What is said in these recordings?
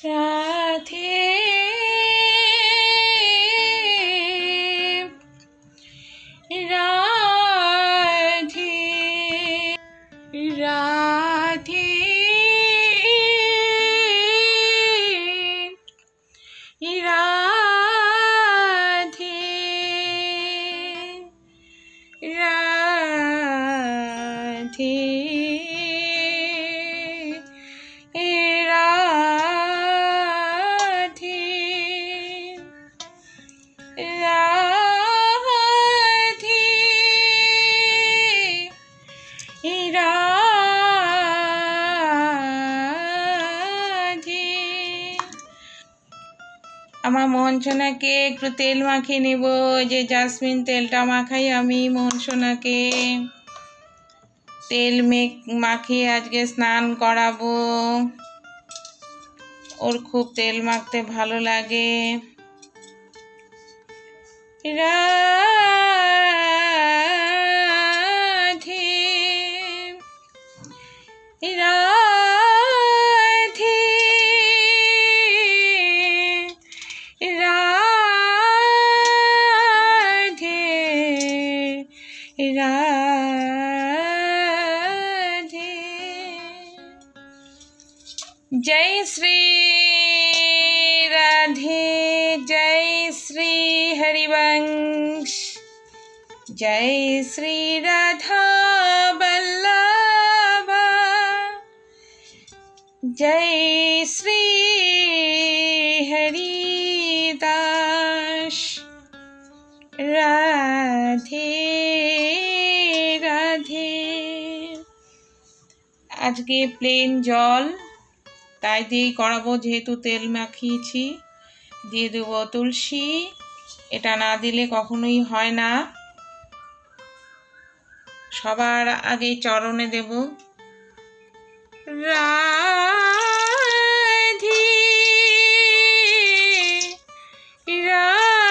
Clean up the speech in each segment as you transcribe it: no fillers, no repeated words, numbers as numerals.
রাধে রাধে রাধে রাধে রাধে আমার মোহন সোনাকে একটু তেল মাখিয়ে নেব। যে জাসমিন তেলটা মাখাই আমি মোহন সোনাকে, তেল মাখিয়ে আজকে স্নান করাবো। ওর খুব তেল মাখতে ভালো লাগে। রাধে রাধে রাধে রাধে। जय श्री राधे, जय श्री हरिवंश, जय श्री राधा बल्लभा, जय श्री हरिदास। राधे राधे। आज के प्लेन जल তাই দিয়েই করাবো, যেহেতু তেল মাখিয়েছি। দিয়ে দেবো তুলসী, এটা না দিলে কখনোই হয় না। সবার আগে চরণে দেব। রাধে রাধে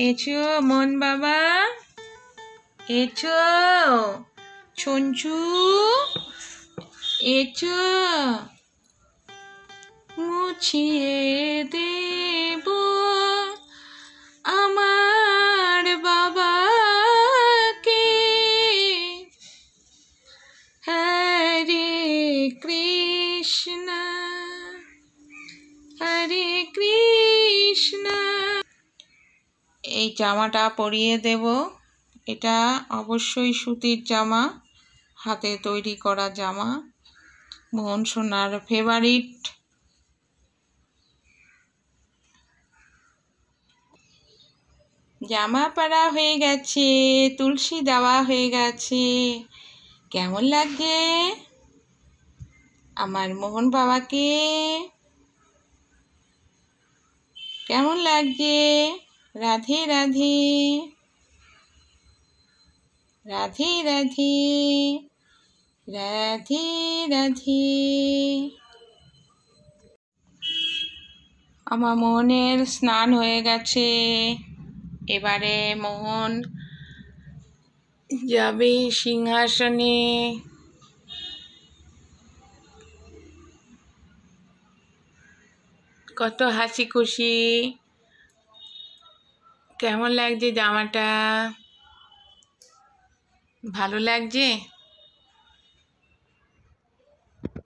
এছো মন বাবা, এছো ছঞ্চু, এছো মুছিয়ে দেব আমার বাবাকে। হরে কৃষ্ণ হরে কৃষ্ণ। এই জামাটা পরিয়ে দেব। এটা অবশ্যই সুতির জামা, হাতে তৈরি করা জামা, মোহন সোনার ফেভারিট। জামা পরা হয়ে গেছে, তুলসী দেওয়া হয়ে গেছে। কেমন লাগছে আমার মোহন বাবাকে? কেমন লাগছে? রাধে রাধে রাধে রাধে রাধে রাধে। আমার মোহনের স্নান হয়ে গেছে। এবারে মোহন যাবে সিংহাসনে। কত হাসি খুশি। কেমন লাগছে জামাটা? ভালো লাগছে?